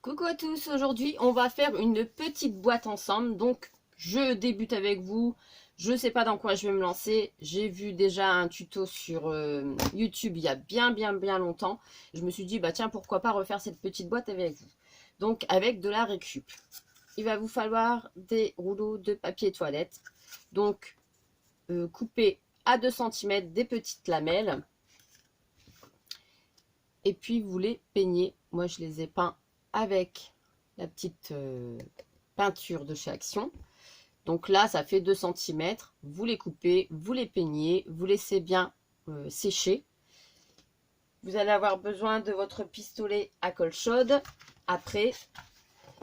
Coucou à tous, aujourd'hui on va faire une petite boîte ensemble, donc je débute avec vous, je sais pas dans quoi je vais me lancer, j'ai vu déjà un tuto sur YouTube il y a bien longtemps, je me suis dit bah tiens pourquoi pas refaire cette petite boîte avec vous, donc avec de la récup. Il va vous falloir des rouleaux de papier toilette, donc coupés à 2 cm des petites lamelles, et puis vous les peignez, moi je les ai peints avec la petite peinture de chez Action. Donc là, ça fait 2 cm. Vous les coupez, vous les peignez, vous laissez bien sécher. Vous allez avoir besoin de votre pistolet à colle chaude après.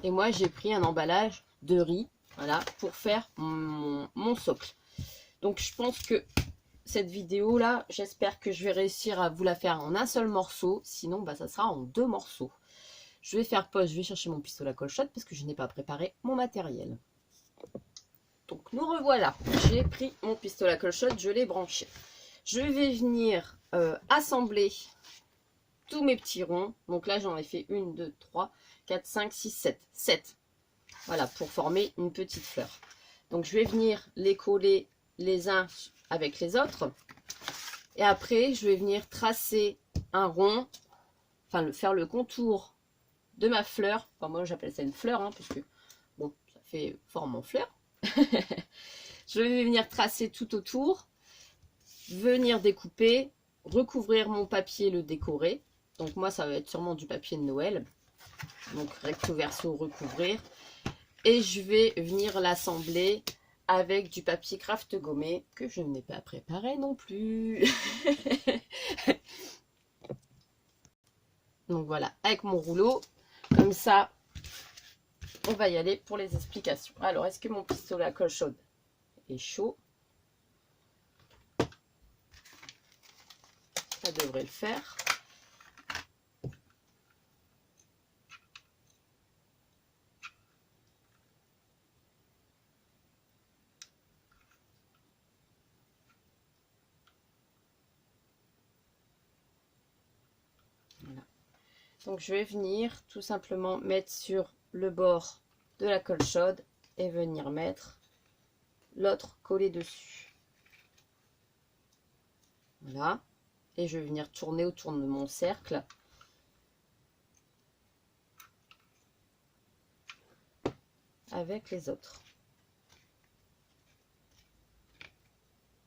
Et moi, j'ai pris un emballage de riz, voilà, pour faire mon socle. Donc je pense que cette vidéo là, j'espère que je vais réussir à vous la faire en un seul morceau. Sinon, bah, ça sera en 2 morceaux. Je vais faire pause, je vais chercher mon pistolet à colle chaude parce que je n'ai pas préparé mon matériel. Donc nous revoilà. J'ai pris mon pistolet à colle chaude, je l'ai branché. Je vais venir assembler tous mes petits ronds. Donc là j'en ai fait 1, 2, 3, 4, 5, 6, 7. 7. Voilà, pour former une petite fleur. Donc je vais venir les coller les uns avec les autres. Et après je vais venir tracer un rond, enfin faire le contour de ma fleur. Enfin moi j'appelle ça une fleur, hein, parce que bon, ça fait forme en fleur. Je vais venir tracer tout autour, venir découper, recouvrir mon papier, le décorer. Donc moi ça va être sûrement du papier de Noël. Donc recto verso recouvrir. Et je vais venir l'assembler avec du papier craft gommé que je n'ai pas préparé non plus. Donc voilà, avec mon rouleau, comme ça, on va y aller pour les explications. Alors, est-ce que mon pistolet à colle chaude est chaud? Ça devrait le faire. Voilà. Donc je vais venir tout simplement mettre sur le bord de la colle chaude et venir mettre l'autre collé dessus. Voilà. Et je vais venir tourner autour de mon cercle. Avec les autres.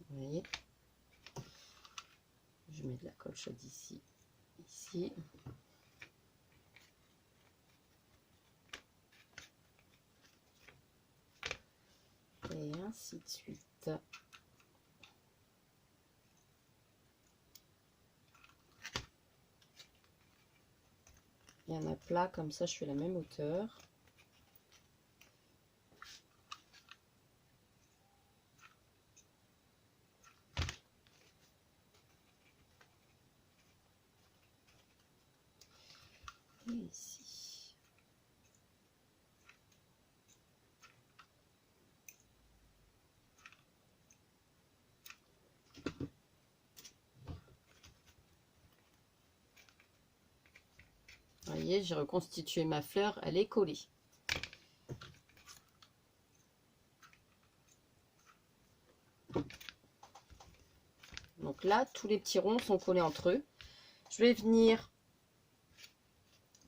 Vous voyez, je mets de la colle chaude ici, ici. Et ainsi de suite. Il y en a plat, comme ça je fais la même hauteur. Et ici. Vous voyez, j'ai reconstitué ma fleur, elle est collée. Donc là, tous les petits ronds sont collés entre eux. Je vais venir...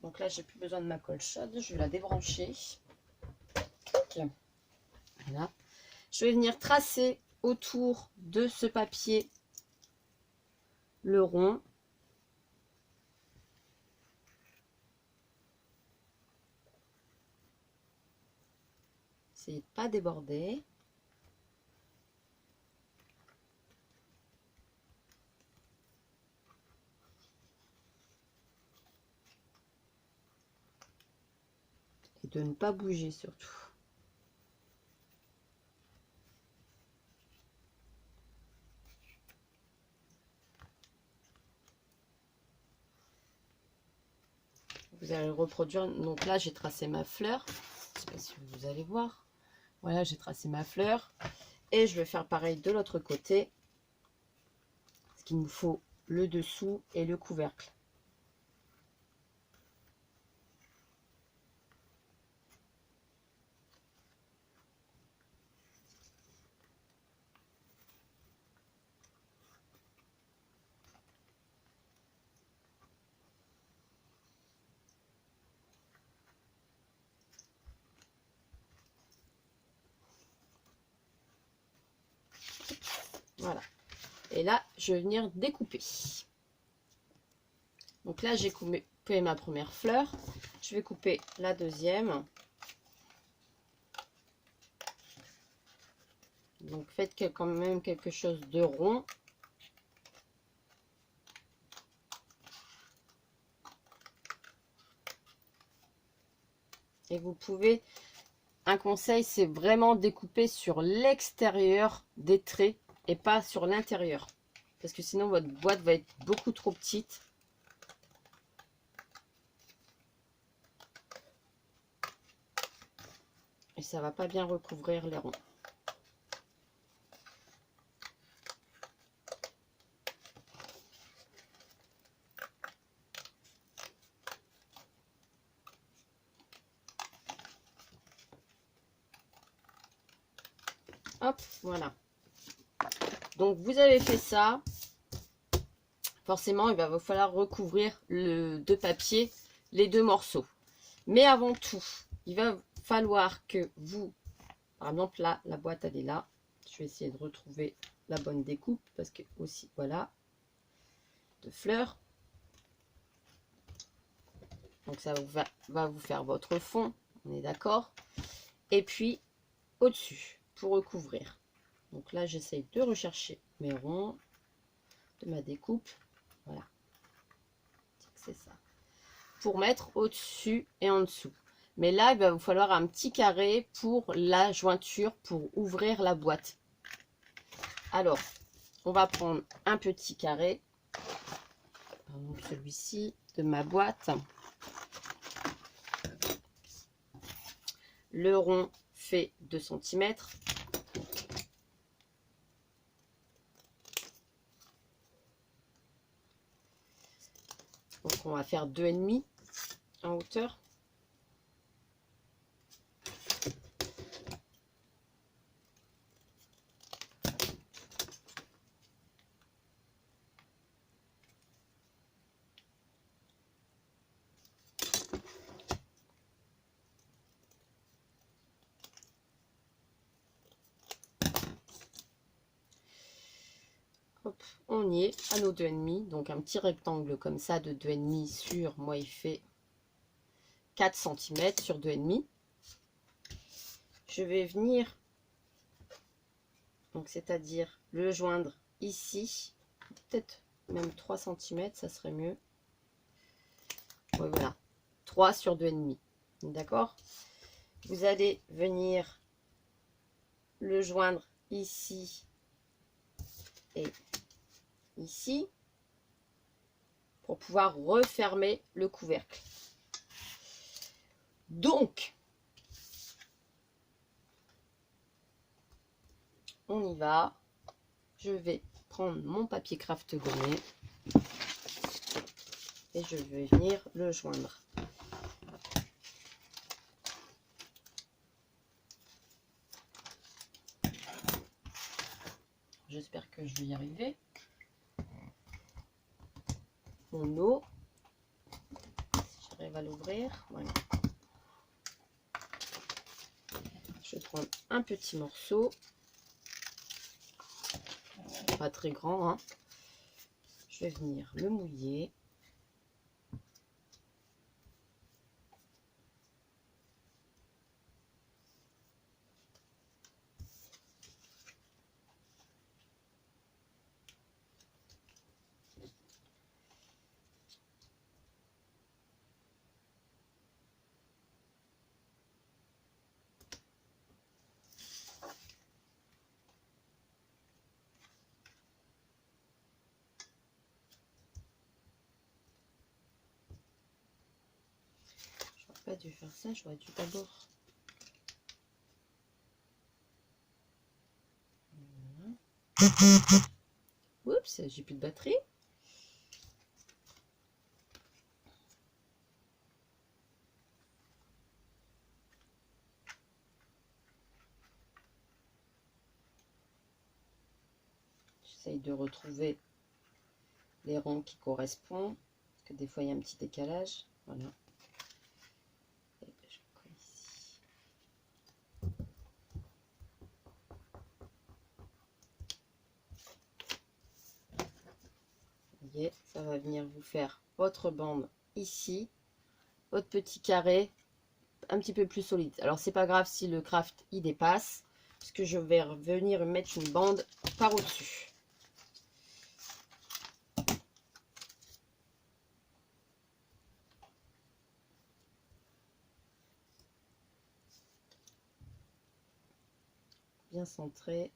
Donc là, j'ai plus besoin de ma colle chaude, je vais la débrancher. Voilà. Je vais venir tracer autour de ce papier le rond. Essayez de ne pas déborder. Et de ne pas bouger surtout. Vous allez reproduire. Donc là, j'ai tracé ma fleur. Je ne sais pas si vous allez voir. Voilà, j'ai tracé ma fleur. Et je vais faire pareil de l'autre côté. Parce qu'il nous faut le dessous et le couvercle. Voilà. Et là, je vais venir découper. Donc là, j'ai coupé ma première fleur. Je vais couper la deuxième. Donc faites quand même quelque chose de rond. Et vous pouvez, un conseil, c'est vraiment découper sur l'extérieur des traits et pas sur l'intérieur. Parce que sinon, votre boîte va être beaucoup trop petite. Et ça va pas bien recouvrir les ronds. Hop, voilà. Donc, vous avez fait ça. Forcément, il va vous falloir recouvrir de papier les deux morceaux. Mais avant tout, il va falloir que vous, par exemple là, la boîte elle est là. Je vais essayer de retrouver la bonne découpe parce que aussi, voilà, de fleurs. Donc ça va vous faire votre fond, on est d'accord. Et puis au-dessus, pour recouvrir. Donc là, j'essaye de rechercher mes ronds de ma découpe. Voilà. C'est ça. Pour mettre au-dessus et en dessous. Mais là, il va vous falloir un petit carré pour la jointure, pour ouvrir la boîte. Alors, on va prendre un petit carré. Celui-ci de ma boîte. Le rond fait 2 cm. Donc on va faire 2,5 en hauteur. Hop, on y est à nos 2,5. Donc un petit rectangle comme ça de 2,5 sur, moi il fait 4 cm sur 2,5. Je vais venir, donc c'est-à-dire le joindre ici, peut-être même 3 cm, ça serait mieux. Ouais, voilà, 3 sur 2,5. D'accord? Vous allez venir le joindre ici et ici pour pouvoir refermer le couvercle. Donc, on y va. Je vais prendre mon papier craft gommé et je vais venir le joindre. J'espère que je vais y arriver. Mon eau, si j'arrive à l'ouvrir, voilà. Je vais prendre un petit morceau, pas très grand, hein. Je vais venir le mouiller. Pas dû faire ça, j'aurais dû d'abord. Voilà. Oups, j'ai plus de batterie. J'essaye de retrouver les ronds qui correspondent, parce que des fois il y a un petit décalage. Voilà. Et je colle ici. voyez, ça va venir vous faire votre bande ici, votre petit carré un petit peu plus solide. Alors c'est pas grave si le craft il dépasse, parce que je vais revenir mettre une bande par au-dessus. Bien centré.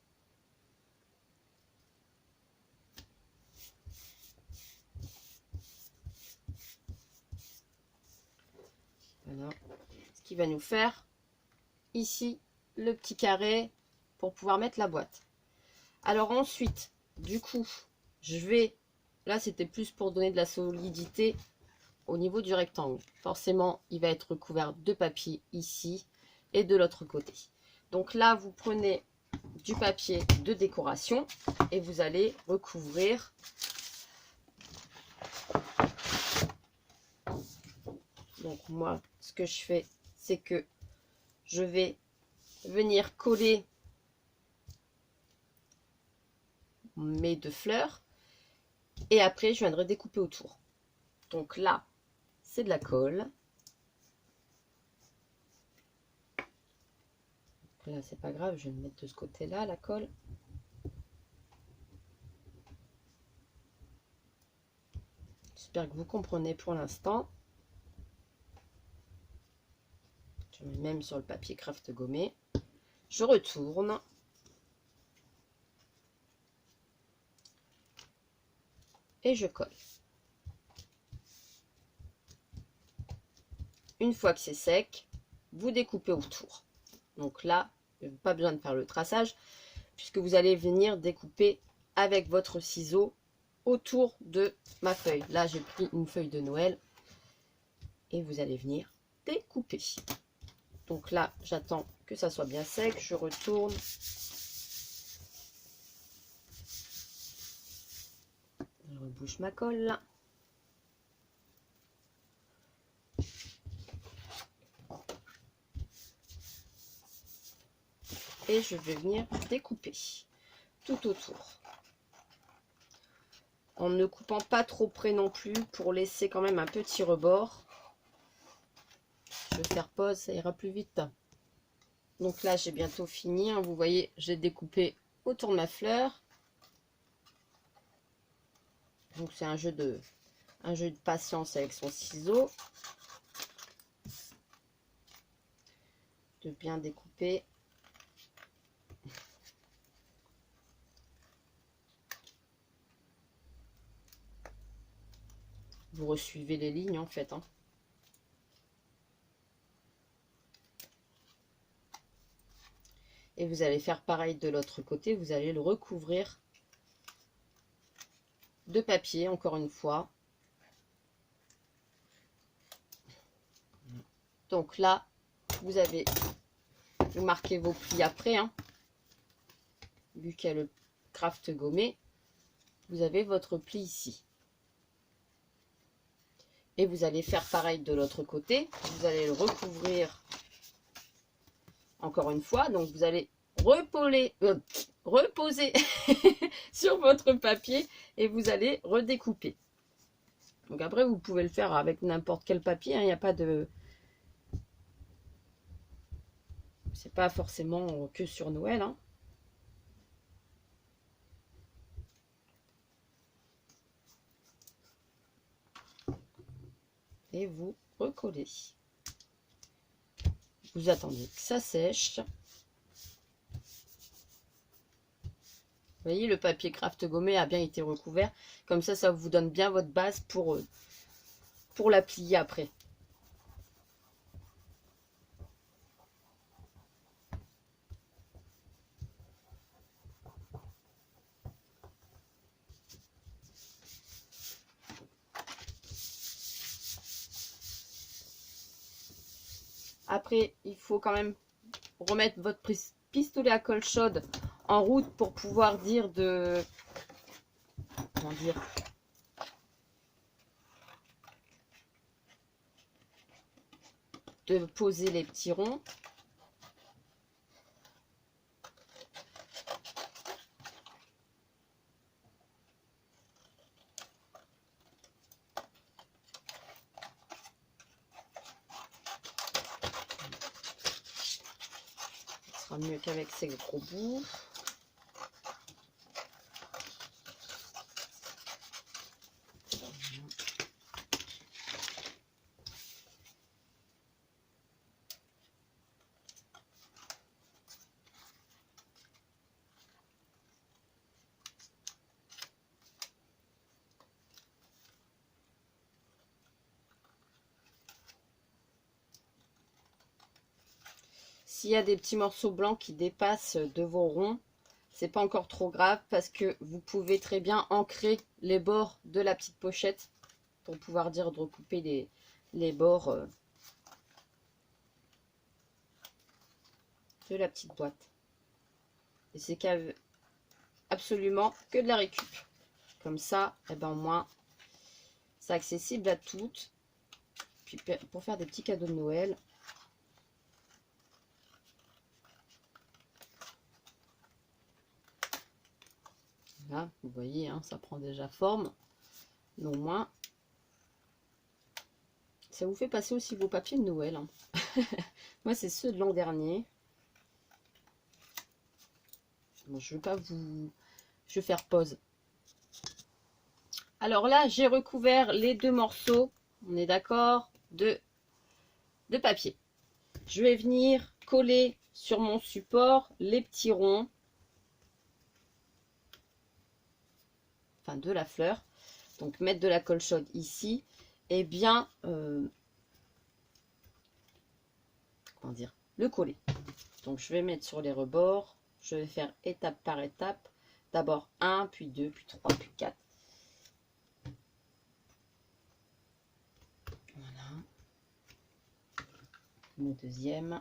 Voilà. Ce qui va nous faire ici le petit carré pour pouvoir mettre la boîte. Alors ensuite, du coup, je vais, là c'était plus pour donner de la solidité au niveau du rectangle. Forcément, il va être recouvert de papier ici et de l'autre côté. Donc là, vous prenez du papier de décoration et vous allez recouvrir donc moi ce que je fais c'est que je vais venir coller mes deux fleurs et après je viendrai découper autour. Donc là c'est de la colle, là c'est pas grave, je vais me mettre de ce côté là la colle. J'espère que vous comprenez pour l'instant. Je mets même sur le papier craft gommé. Je retourne. Et je colle. Une fois que c'est sec, vous découpez autour. Donc là, pas besoin de faire le traçage, puisque vous allez venir découper avec votre ciseau autour de ma feuille. Là, j'ai pris une feuille de Noël et vous allez venir découper. Donc là, j'attends que ça soit bien sec. Je retourne. Je rebouche ma colle. Et je vais venir découper tout autour. En ne coupant pas trop près non plus pour laisser quand même un petit rebord. Je vais faire pause, ça ira plus vite. Donc là, j'ai bientôt fini. Vous voyez, j'ai découpé autour de ma fleur. Donc c'est un jeu de patience avec son ciseau. De bien découper. Vous resuivez les lignes en fait. Et vous allez faire pareil de l'autre côté. Vous allez le recouvrir de papier, encore une fois. Donc là, vous marquez vos plis après. Vu qu'il y a le craft gommé, vous avez votre pli ici. Et vous allez faire pareil de l'autre côté. Vous allez le recouvrir encore une fois. Donc vous allez reposer sur votre papier et vous allez redécouper. Donc après, vous pouvez le faire avec n'importe quel papier. Il n'y a pas de... C'est pas forcément que sur Noël. Et vous recollez. Vous attendez que ça sèche. Vous voyez, le papier craft gommé a bien été recouvert. Comme ça vous donne bien votre base pour la plier après. Après, il faut quand même remettre votre pistolet à colle chaude en route pour pouvoir dire de... Comment dire ? De poser les petits ronds. sera mieux qu'avec ces gros bouts. S'il y a des petits morceaux blancs qui dépassent de vos ronds, c'est pas encore trop grave parce que vous pouvez très bien ancrer les bords de la petite pochette pour pouvoir dire de recouper les bords de la petite boîte. Et c'est absolument que de la récup. Comme ça, et ben au moins, c'est accessible à toutes. Puis pour faire des petits cadeaux de Noël. Là, vous voyez, hein, ça prend déjà forme. Mais au moins, ça vous fait passer aussi vos papiers de Noël. Hein. Moi, c'est ceux de l'an dernier. Bon, je ne vais pas vous... Je vais faire pause. Alors là, j'ai recouvert les deux morceaux, on est d'accord, de papier. Je vais venir coller sur mon support les petits ronds. Enfin, de la fleur. Donc, mettre de la colle chaude ici. Et bien, comment dire, le coller. Donc, je vais mettre sur les rebords. Je vais faire étape par étape. D'abord 1, puis 2, puis 3, puis 4. Voilà. Le deuxième.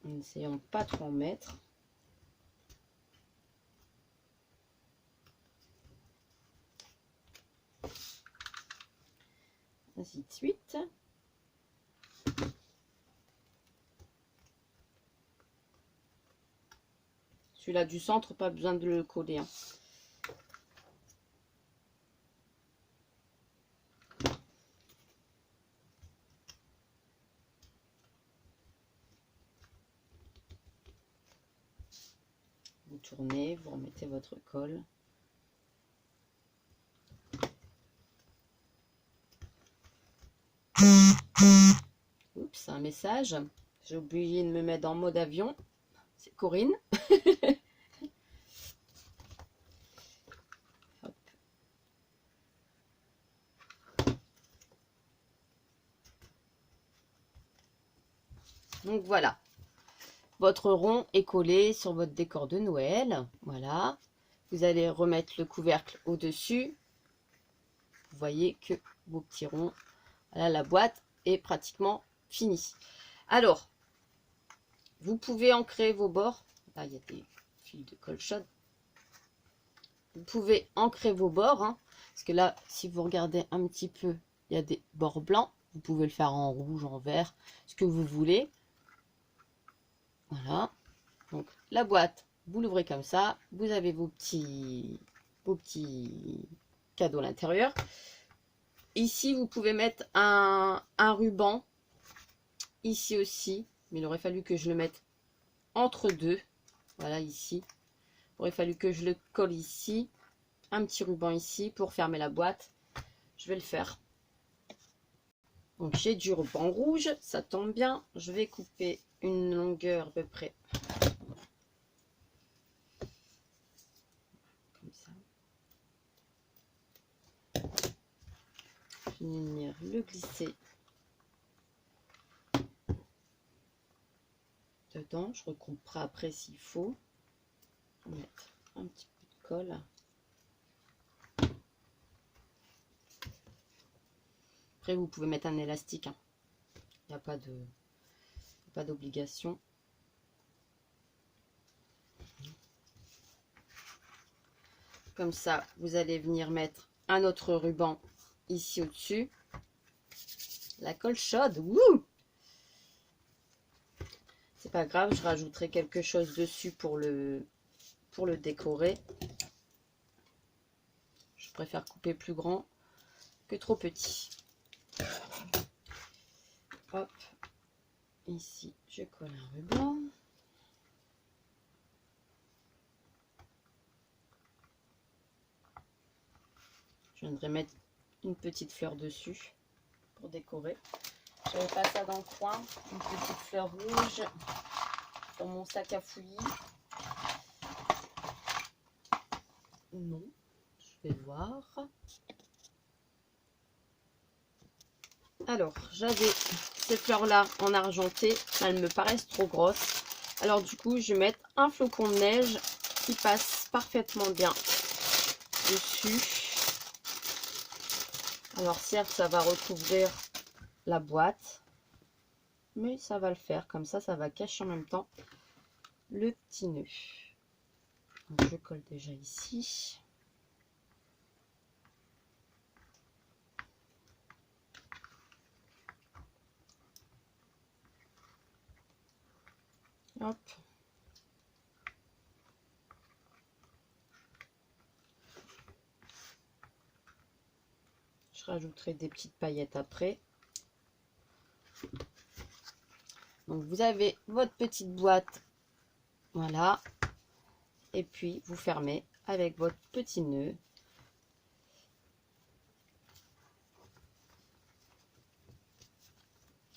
En essayant de pas trop en mettre. Ainsi de suite. Celui-là du centre, pas besoin de le coller. Hein. Vous tournez, vous remettez votre colle. Oups, un message. J'ai oublié de me mettre en mode avion. C'est Corinne. Hop. Donc voilà. Votre rond est collé sur votre décor de Noël. Voilà. Vous allez remettre le couvercle au-dessus. Vous voyez que vos petits ronds. Voilà, la boîte est pratiquement finie. Alors, vous pouvez ancrer vos bords. Là, il y a des fils de colle chaude. Vous pouvez ancrer vos bords. Hein, parce que là, si vous regardez un petit peu, il y a des bords blancs. Vous pouvez le faire en rouge, en vert, ce que vous voulez. Voilà. Donc, la boîte, vous l'ouvrez comme ça. Vous avez vos petits cadeaux à l'intérieur. Ici, vous pouvez mettre un ruban. Ici aussi. Mais il aurait fallu que je le mette entre deux. Voilà, ici. Il aurait fallu que je le colle ici. Un petit ruban ici pour fermer la boîte. Je vais le faire. Donc, j'ai du ruban rouge. Ça tombe bien. Je vais couper une longueur à peu près. Comme ça. Je vais venir le glisser dedans. Je recouperai après s'il faut. Mettre un petit peu de colle. Après, vous pouvez mettre un élastique. Hein. Il n'y a pas d'obligation. Comme ça, vous allez venir mettre un autre ruban ici au-dessus. La colle chaude. Wouh! C'est pas grave, je rajouterai quelque chose dessus pour le décorer. Je préfère couper plus grand que trop petit. Hop, ici je colle un ruban. Je viendrai mettre une petite fleur dessus pour décorer. J'avais pas ça dans le coin, une petite fleur rouge dans mon sac à fouillis. Non, je vais voir. Alors, j'avais ces fleurs-là en argenté, elles me paraissent trop grosses. Alors du coup, je vais mettre un flocon de neige qui passe parfaitement bien dessus. Alors certes, ça va recouvrir la boîte, mais ça va le faire. Comme ça va cacher en même temps le petit nœud. Donc, je colle déjà ici. Hop. Je rajouterai des petites paillettes après. Donc vous avez votre petite boîte, voilà. Et puis vous fermez avec votre petit nœud.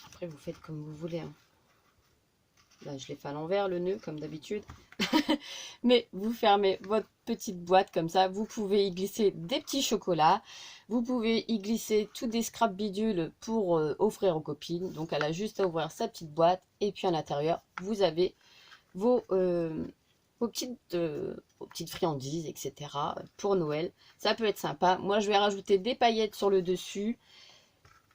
Après vous faites comme vous voulez, hein. Là je l'ai fait à l'envers le nœud comme d'habitude. Mais vous fermez votre petite boîte comme ça. Vous pouvez y glisser des petits chocolats. Vous pouvez y glisser tous des scraps bidules pour offrir aux copines. Donc elle a juste à ouvrir sa petite boîte. Et puis à l'intérieur, vous avez vos petites friandises, etc. pour Noël. Ça peut être sympa. Moi, je vais rajouter des paillettes sur le dessus.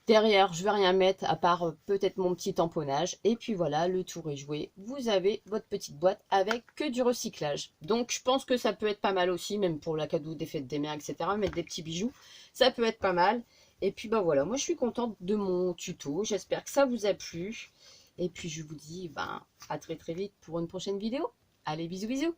Derrière, je vais rien mettre à part peut-être mon petit tamponnage. Et puis voilà, le tour est joué. Vous avez votre petite boîte avec que du recyclage. Donc, je pense que ça peut être pas mal aussi, même pour la cadeau des fêtes des mères, etc. Mettre des petits bijoux, ça peut être pas mal. Et puis, bah voilà, moi, je suis contente de mon tuto. J'espère que ça vous a plu. Et puis, je vous dis à très très vite pour une prochaine vidéo. Allez, bisous, bisous!